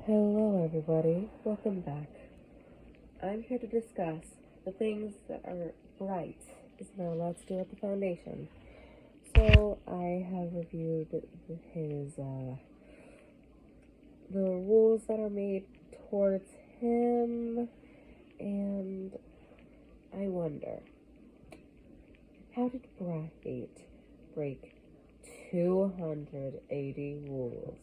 Hello everybody, welcome back. I'm here to discuss the things that are bright is not allowed to do at the foundation. So I have reviewed the rules that are made towards him, and I wonder, how did Bright break 280 rules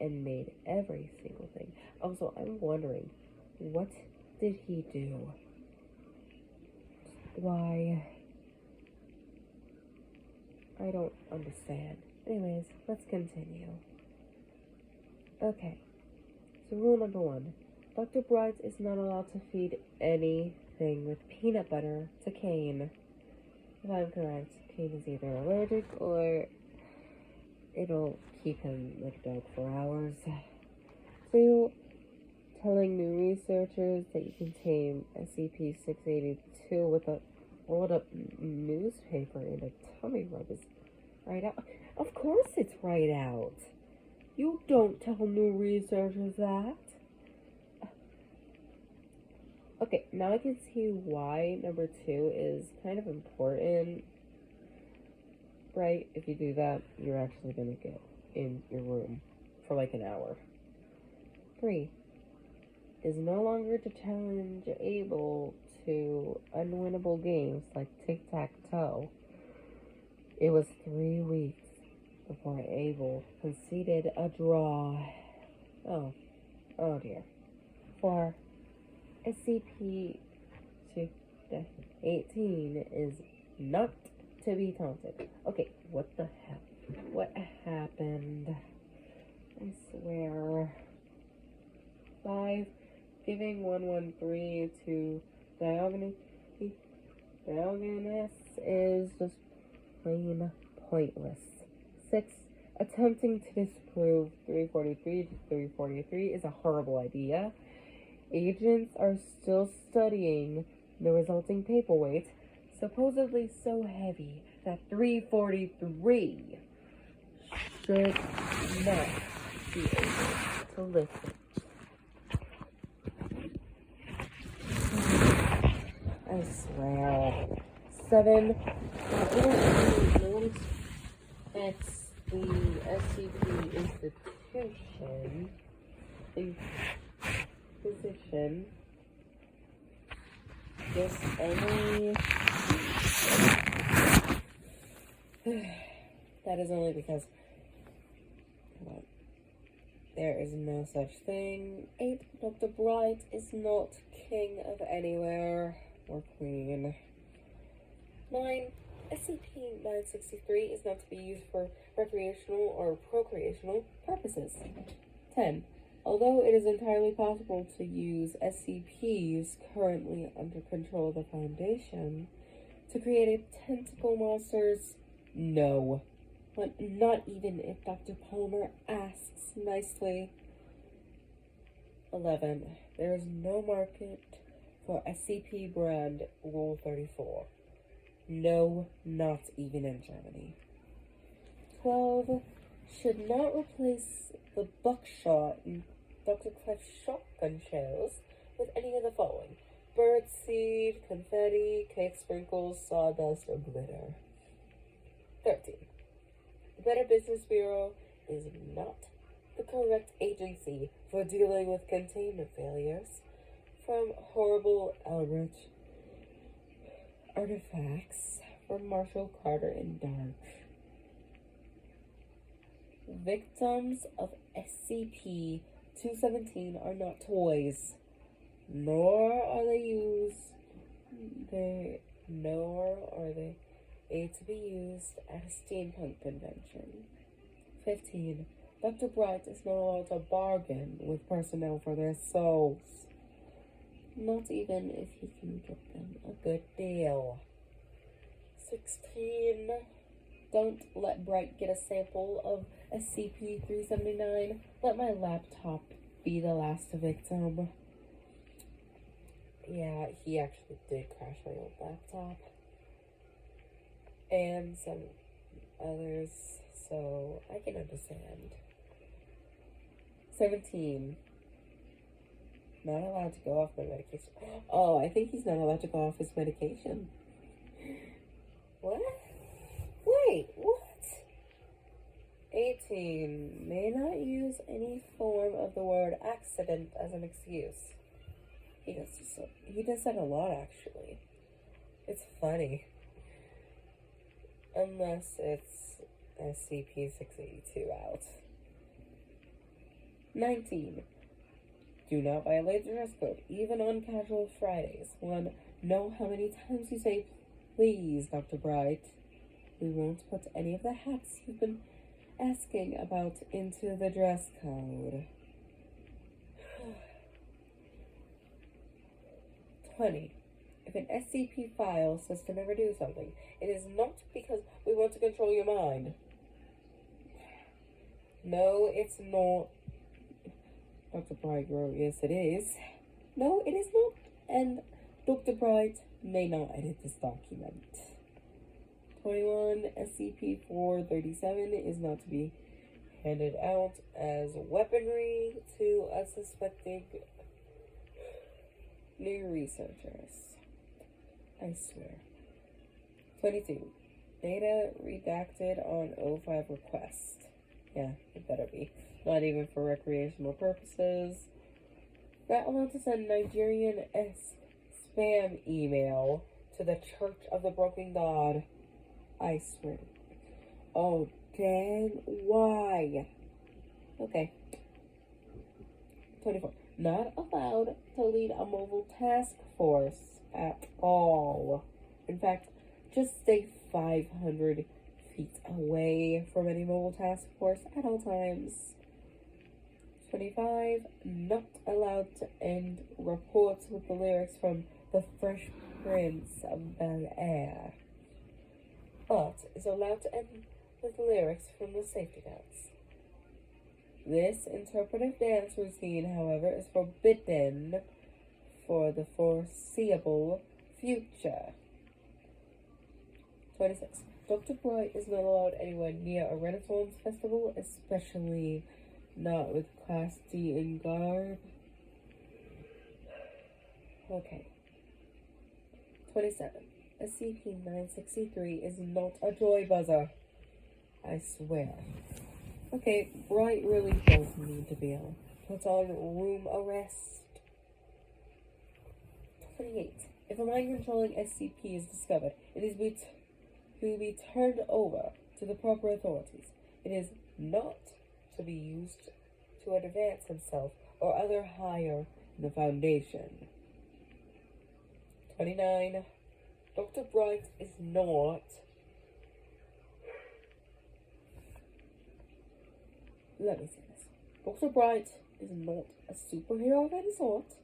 and made every single thing? Also, I'm wondering, what did he do? Why? I don't understand. Anyways, let's continue. Okay, so rule number 1. Dr. Brights is not allowed to feed anything with peanut butter to Kane. If I'm correct, Kane is either allergic or it'll keep him like a dog for hours. 2. Telling new researchers that you can tame SCP-682 with a rolled up newspaper in a tummy rub is right out. Of course it's right out. You don't tell new researchers that. Okay, now I can see why number 2 is kind of important. Right? If you do that, you're actually going to get in your room for like an hour. 3. Is no longer to challenge Abel to unwinnable games like tic-tac-toe. It was 3 weeks before Abel conceded a draw. Oh dear. 4. SCP-18 is not to be taunted. Okay, what the hell? What happened? I swear. 5. Giving 113 to Diogenes is just plain pointless. 6. Attempting to disprove 343 to 343 is a horrible idea. Agents are still studying the resulting paperweight, supposedly so heavy that 343 should not be able to lift it. I swear. 7. No one expects the SCP institution just only. That is only because there is no such thing. 8. Dr. Bright is not king of anywhere or queen. 9. SCP-963 is not to be used for recreational or procreational purposes. 10. Although it is entirely possible to use SCPs currently under control of the Foundation to create tentacle monsters, no. But not even if Dr. Palmer asks nicely. 11. There is no market for SCP brand Rule 34. No, not even in Germany. 12. Should not replace the buckshot in Dr. Clef's shotgun shells with any of the following: birdseed, confetti, cake sprinkles, sawdust, or glitter. 13. The Better Business Bureau is not the correct agency for dealing with containment failures from horrible Eldritch artifacts from Marshall Carter and Dark. Victims of SCP-217 are not toys, nor are they to be used at a steampunk convention. 15. Dr. Bright is not allowed to bargain with personnel for their souls, not even if he can get them a good deal. 16. Don't let Bright get a sample of SCP-379. Let my laptop be the last victim. Yeah, he actually did crash my old laptop. And some others, so I can understand. 17. Not allowed to go off my medication. Oh, I think he's not allowed to go off his medication. What? Wait, what? 18. May not use any form of the word accident as an excuse. He does that a lot, actually. It's funny. Unless it's SCP-682 out. 19. Do not violate the dress code, even on casual Fridays. 1. Know how many times you say please, Dr. Bright. We won't put any of the hats you've been asking about into the dress code. 20. If an SCP file says to never do something, it is not because we want to control your mind. No, it's not. Dr. Bright wrote, yes, it is. No, it is not. And Dr. Bright may not edit this document. 21. SCP-437 is not to be handed out as weaponry to unsuspecting new researchers. I swear. 22. Data redacted on O5 request. Yeah, it better be. Not even for recreational purposes. Not allowed to send Nigerian spam email to the Church of the Broken God. I swear. Oh, dang. Why? Okay. 24. Not allowed to lead a mobile task force at all. In fact, just stay 500 feet away from any mobile task force at all times. 25. Not allowed to end reports with the lyrics from The Fresh Prince of Bel-Air, but is allowed to end with lyrics from the safety dance. This interpretive dance routine, however, is forbidden for the foreseeable future. 26. Dr. Bright is not allowed anywhere near a Renaissance festival, especially not with Class D in garb. Okay. 27. SCP-963 is not a joy buzzer. I swear. Okay, Bright really does need to be put on room arrest. 28. If a mind-controlling SCP is discovered, it is to be turned over to the proper authorities. It is not to be used to advance himself or other higher in the Foundation. 29. Dr. Bright is not... Let me say this. Dr. Bright is not a superhero of any sort.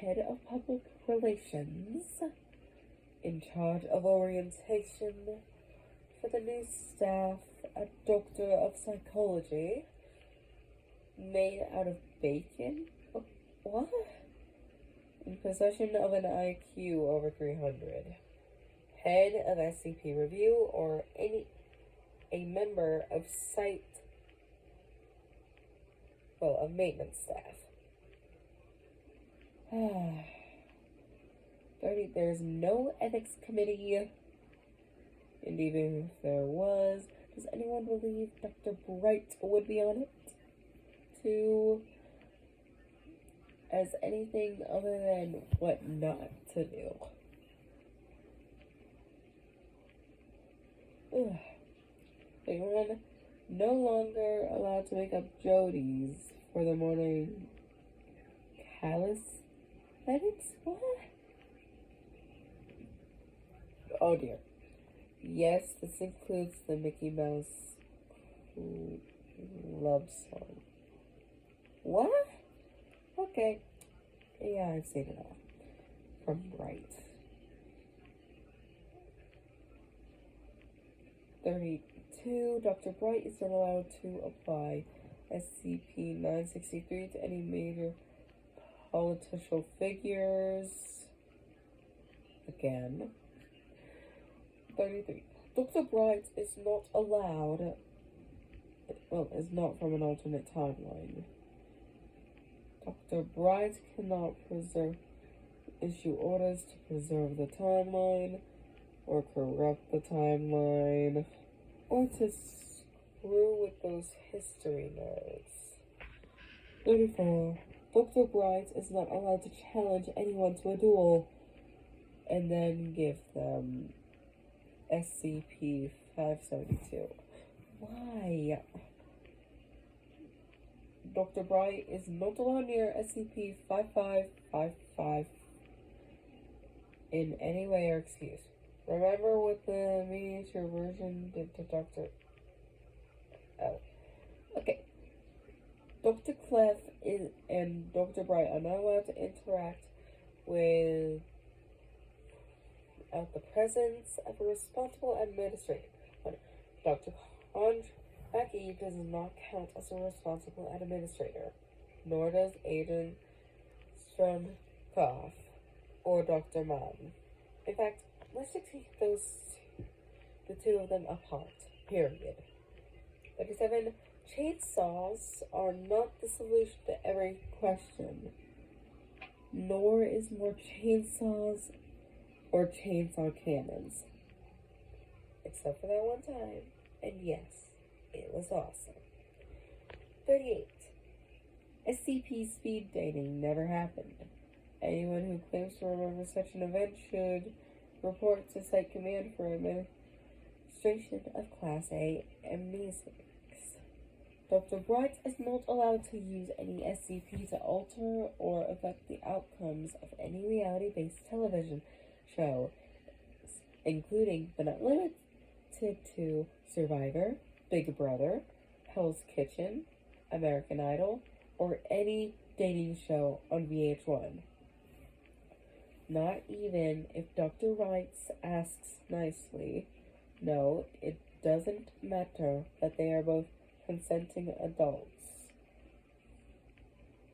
Head of Public Relations, in charge of orientation for the new staff, a Doctor of Psychology, made out of bacon? What? In possession of an IQ over 300. Head of SCP Review or a member of of maintenance staff. 30. There's no ethics committee. And even if there was, does anyone believe Dr. Bright would be on it? 2. As anything other than what not to do. 31. No longer allowed to make up Jodies for the morning calisthenics? What? Oh dear. Yes, this includes the Mickey Mouse love song. What? Okay. Yeah, I've seen it all. From Bright. 32. Dr. Bright is not allowed to apply SCP-963 to any major political figures. Again. 33. Dr. Bright is not allowed, is not from an alternate timeline. Dr. Bright cannot issue orders to preserve the timeline, or corrupt the timeline, or to screw with those history nerds. 34. Dr. Bright is not allowed to challenge anyone to a duel and then give them SCP-572. Why? Dr. Bright is not allowed near SCP-5555 in any way or excuse. Remember what the miniature version did to Dr. Oh. Okay. Dr. Clef and Dr. Bright are not allowed to interact without the presence of a responsible administrator. Dr. Becky does not count as a responsible administrator, nor does Agent Strumkoff or Dr. Mann. In fact, let's just take the two of them apart, period. 37. Chainsaws are not the solution to every question, nor is more chainsaws or chainsaw cannons. Except for that one time, and yes, it was awesome. 38. SCP speed dating never happened. Anyone who claims to remember such an event should report to Site Command for administration of Class A amnesics. Dr. Bright is not allowed to use any SCP to alter or affect the outcomes of any reality-based television show, including but not limited to Survivor, Big Brother, Hell's Kitchen, American Idol, or any dating show on VH1. Not even if Dr. Brights asks nicely. No, it doesn't matter that they are both consenting adults.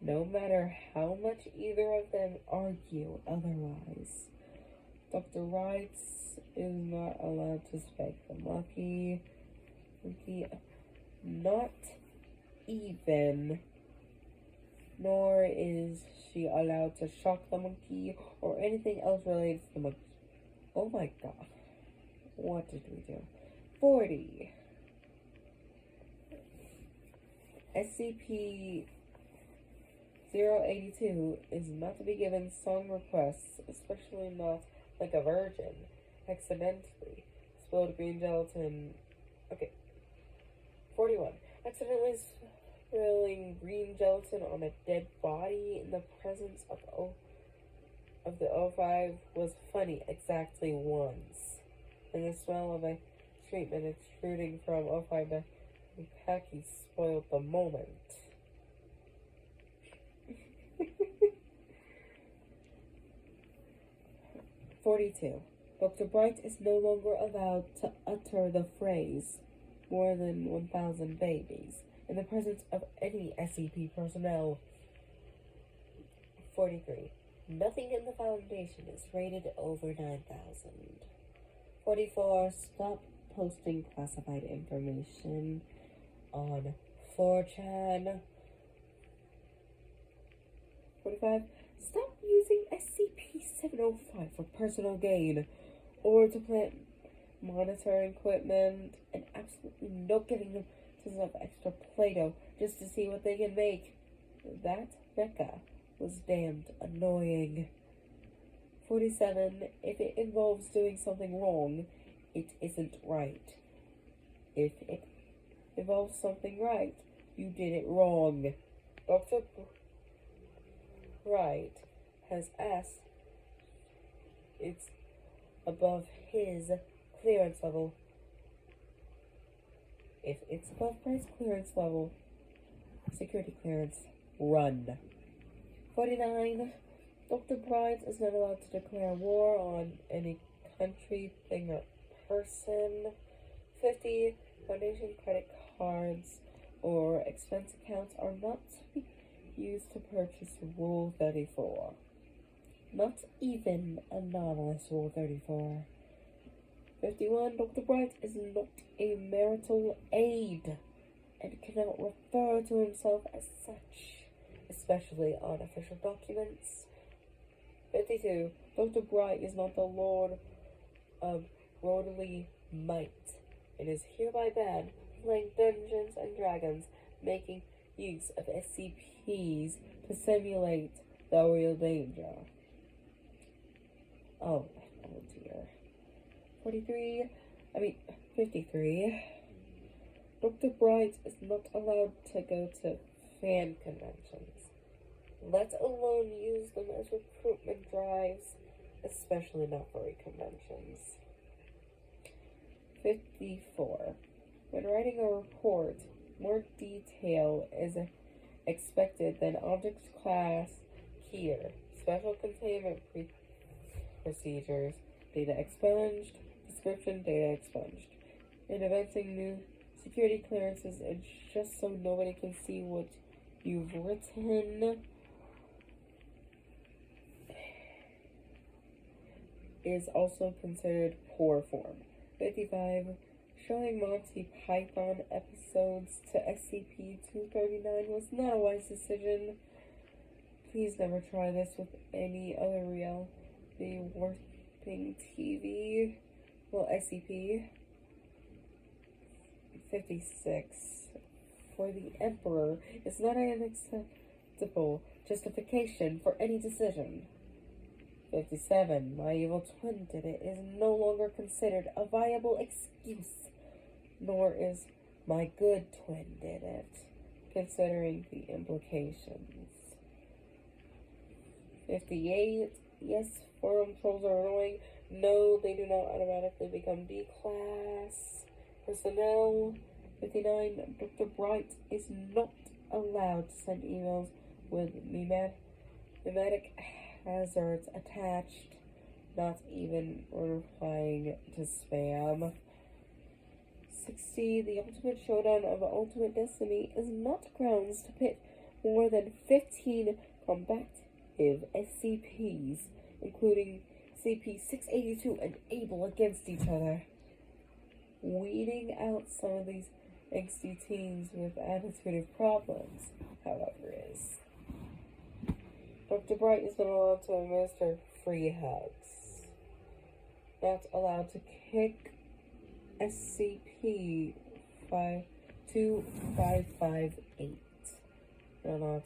No matter how much either of them argue otherwise. Dr. Brights is not allowed to spank the monkey. Not even. Nor is she allowed to shock the monkey or anything else related to the monkey. Oh my god. What did we do? 40. SCP-082 is not to be given song requests, especially not like a virgin. Accidentally spilled green gelatin. Okay. 41. Accidentally spilling green gelatin on a dead body in the presence of the O5 was funny exactly once. And the smell of a treatment extruding from O5 to Packy spoiled the moment. 42. Dr. Bright is no longer allowed to utter the phrase more than 1,000 babies in the presence of any SCP personnel. 43. Nothing in the Foundation is rated over 9,000. 44. Stop posting classified information on 4chan. 45. Stop using SCP-705 for personal gain or to plant monitoring equipment, and absolutely no giving them tons of extra Play-Doh just to see what they can make. That mecha was damned annoying. 47. If it involves doing something wrong, it isn't right. If it involves something right, you did it wrong. Dr. Bright has asked it's above his clearance level. If it's above Bright's clearance level, security clearance, run. 49. Dr. Bright is not allowed to declare war on any country, thing, or person. 50. Foundation credit cards or expense accounts are not to be used to purchase Rule 34. Not even anomalous Rule 34. 51. Dr. Bright is not a marital aid and cannot refer to himself as such, especially on official documents. 52. Dr. Bright is not the Lord of worldly might. It is hereby banned playing Dungeons and Dragons, making use of SCPs to simulate the real danger. Oh dear. 53. Dr. Bright is not allowed to go to fan conventions, let alone use them as recruitment drives, especially not furry conventions. 54. When writing a report, more detail is expected than object class here. Special containment procedures, data expunged, description, data expunged. And inventing new security clearances, and just so nobody can see what you've written is also considered poor form. 55. Showing Monty Python episodes to SCP-239 was not a wise decision. Please never try this with any other reality-warping TV. Well, SCP. 56. For the Emperor is not an acceptable justification for any decision. 57. My evil twin did it is no longer considered a viable excuse, nor is my good twin did it, considering the implications. 58. Yes, forum trolls are annoying. No, they do not automatically become D-class personnel. 59. Dr. Bright is not allowed to send emails with mimetic hazards attached, not even replying to spam. 60. The ultimate showdown of Ultimate Destiny is not grounds to pit more than 15 combative SCPs, including CP-682 and Able, against each other. Weeding out some of these angsty teens with attitude problems, however, is Dr. Bright is not allowed to administer free hugs. Not allowed to kick SCP-2558. Not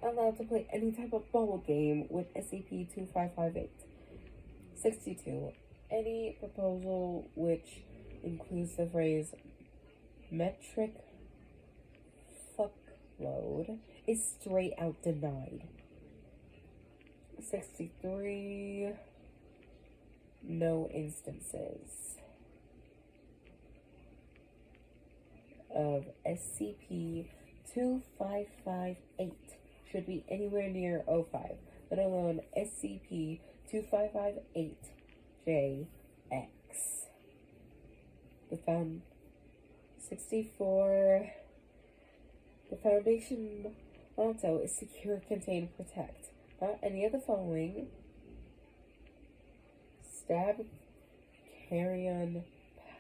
allowed to play any type of bubble game with SCP-2558. 62. Any proposal which includes the phrase metric fuckload is straight out denied. 63. No instances of SCP-2558 should be anywhere near 05, let alone SCP-2558-JX. 64. The Foundation motto is secure, contain, protect. Not any of the following. Stab, carry on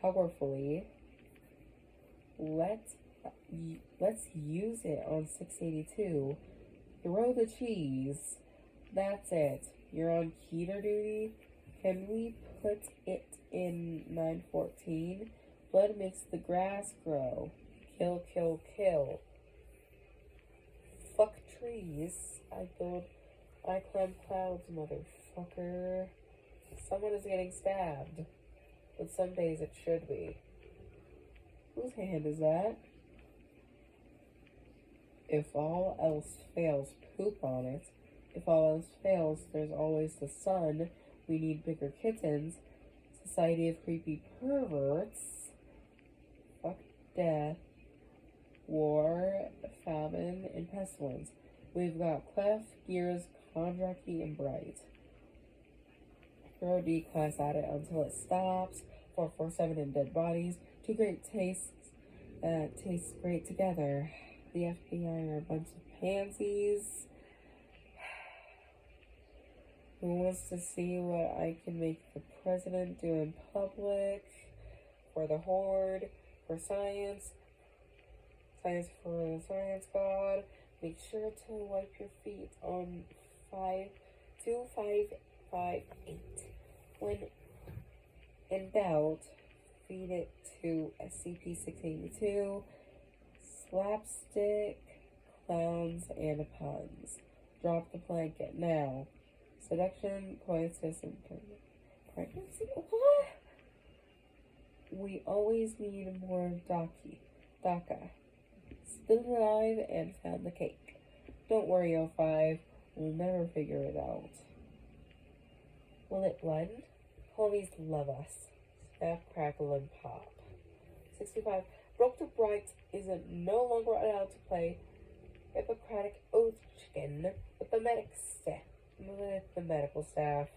powerfully. Let's use it on 682. Throw the cheese. That's it. You're on keter duty. Can we put it in 914? Blood makes the grass grow. Kill, kill, kill. Fuck trees. I climb clouds, motherfucker. Someone is getting stabbed. But some days it should be. Whose hand is that? If all else fails, poop on it. If all else fails, there's always the sun. We need bigger kittens. Society of creepy perverts. Fuck death. War, famine, and pestilence. We've got Clef, Gears, Kondraki, and Bright. Throw D-class at it until it stops. 447 and dead bodies. Two great tastes taste great together. The FBI are a bunch of pansies. Who wants to see what I can make the president do in public? For the Horde, for science, science for the science god, Make sure to wipe your feet on 52558. When in doubt, feed it to SCP-682, slapstick, clowns, and puns. Drop the blanket now. Seduction, coitus, and pregnancy? What? We always need more DACA. Still alive and found the cake. Don't worry, O5. We'll never figure it out. Will it blend? Homies love us. Snap, crackle, and pop. 65. Dr. Brights is no longer allowed to play Hippocratic Oath Chicken with the medical staff.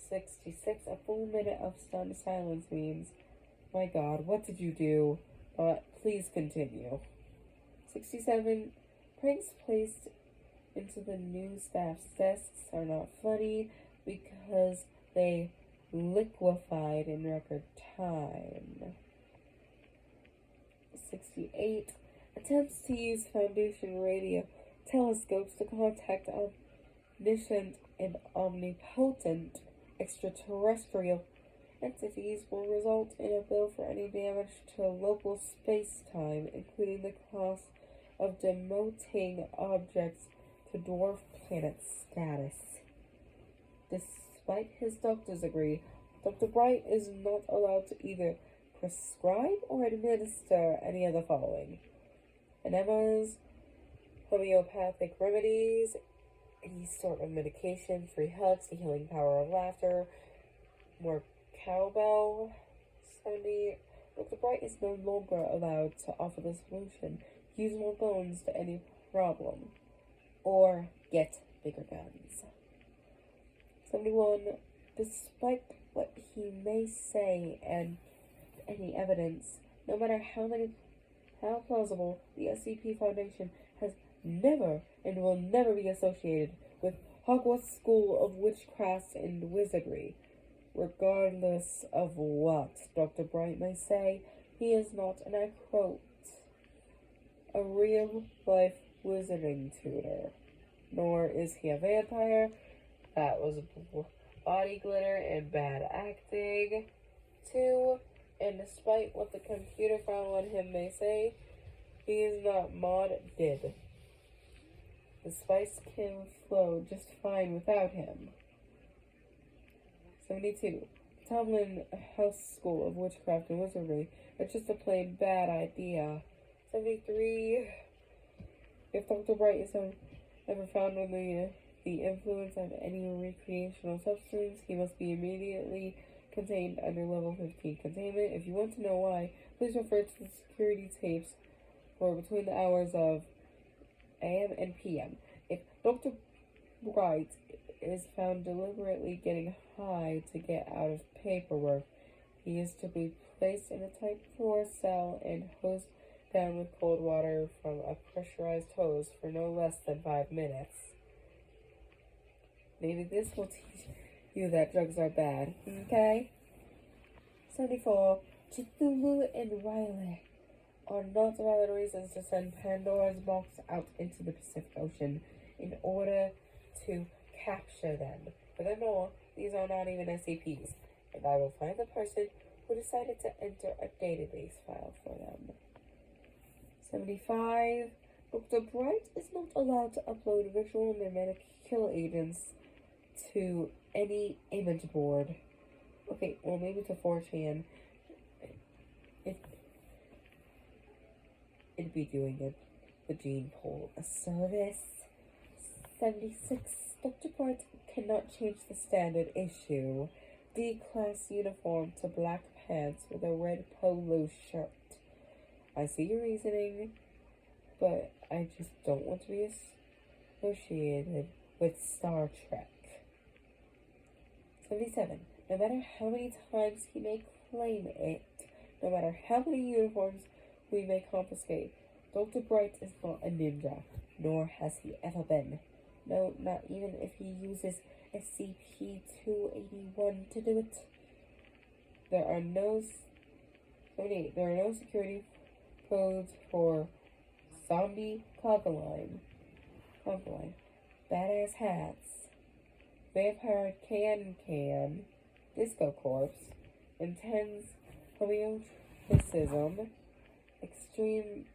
66. A full minute of stunned silence means, my God, what did you do? Please continue. 67. Pranks placed into the new staff's desks are not funny because they liquefied in record time. 68. Attempts to use Foundation radio telescopes to contact omniscient and omnipotent extraterrestrial entities will result in a bill for any damage to local space-time, including the cost of demoting objects to dwarf planet status. Despite his doctor's degree, Dr. Bright is not allowed to either prescribe or administer any of the following: enemas, homeopathic remedies, any sort of medication, free hugs, the healing power of laughter, more cowbell. 70. Dr. Bright is no longer allowed to offer the solution: use more bones to any problem, or get bigger guns. 71. Despite what he may say and any evidence, no matter how plausible, the SCP Foundation has never and will never be associated with Hogwarts School of Witchcraft and Wizardry. Regardless of what Dr. Bright may say, he is not, and I quote, a real-life wizarding tutor. Nor is he a vampire. That was body glitter and bad acting. 2. And despite what the computer file on him may say, he is not mod-did. The spice can flow just fine without him. 72. Tomlin House School of Witchcraft and Wizardry. It's just a plain bad idea. 73. If Dr. Bright is ever found under the influence of any recreational substance, he must be immediately contained under level 15 containment. If you want to know why, please refer to the security tapes for between the hours of AM and PM. If Dr. Bright is found deliberately getting high to get out of paperwork, he is to be placed in a type 4 cell and hosed down with cold water from a pressurized hose for no less than 5 minutes. Maybe this will teach you that drugs are bad, okay? 74. Cthulhu and Riley are not valid reasons to send Pandora's box out into the Pacific Ocean in order to capture them. Furthermore, these are not even SCPs, and I will find the person who decided to enter a database file for them. 75. Dr. Bright is not allowed to upload visual mimetic kill agents to any image board. Okay, well, maybe to 4chan. It'd be doing the gene pool a service. 76. Dr. Bright cannot change the standard issue D-class uniform to black pants with a red polo shirt. I see your reasoning, but I just don't want to be associated with Star Trek. 77. No matter how many times he may claim it, no matter how many uniforms we may confiscate, Dr. Bright is not a ninja, nor has he ever been. No, not even if he uses SCP-281 to do it. There are no security codes for zombie cogline. Oh boy. Badass hats. Vampire can. Disco corpse. Intense homeopathism. Extreme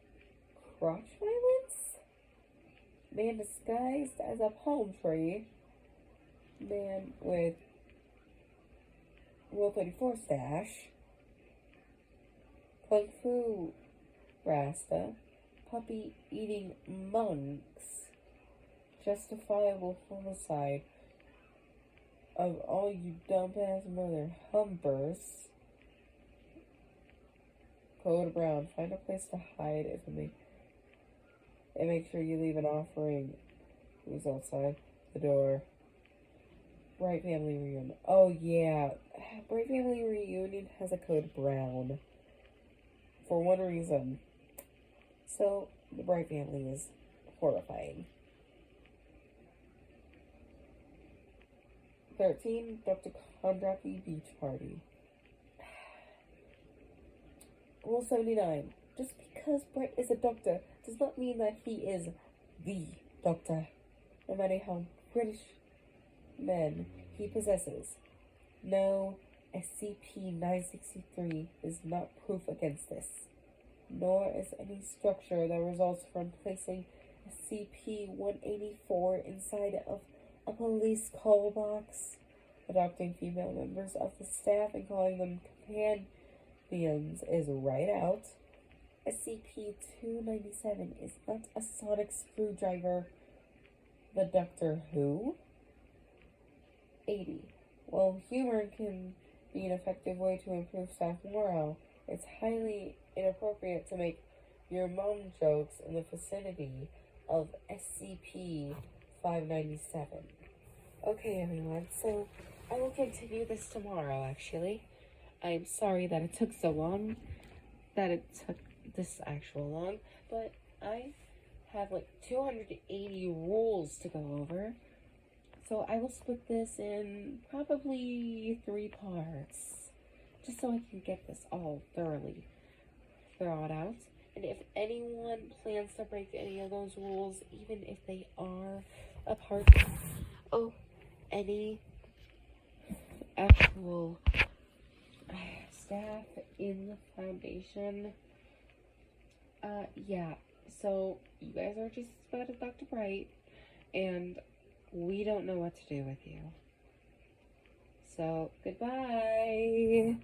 crotch violence. Man disguised as a palm tree. Man with Rule 34 stash. Kung Fu Rasta. Puppy eating monks. Justifiable homicide of all you dumbass mother humpers. Code Brown. Find a place to hide and make sure you leave an offering. Who's outside the door? Bright Family Reunion. Oh yeah. Bright Family Reunion has a code Brown. For one reason. So, the Bright Family is horrifying. 13, Dr. Kondraki Beach Party. Rule 79. Just because Brett is a doctor does not mean that he is the doctor, no matter how British men he possesses. No, SCP-963 is not proof against this, nor is any structure that results from placing SCP-184 inside of a police call box, adopting female members of the staff and calling them companions is right out. SCP-297 is not a sonic screwdriver. The Doctor Who? 80. While humor can be an effective way to improve staff morale, it's highly inappropriate to make your mom jokes in the vicinity of SCP-597. Okay, everyone, so I will continue this tomorrow, actually. I'm sorry that it took so long, that it took this actual long, but I have like 280 rules to go over. So I will split this in probably 3 parts, just so I can get this all thoroughly thrown out. And if anyone plans to break any of those rules, even if they are a part of any actual staff in the Foundation, yeah, so you guys are just as bad as Dr. Bright, and we don't know what to do with you. So, goodbye!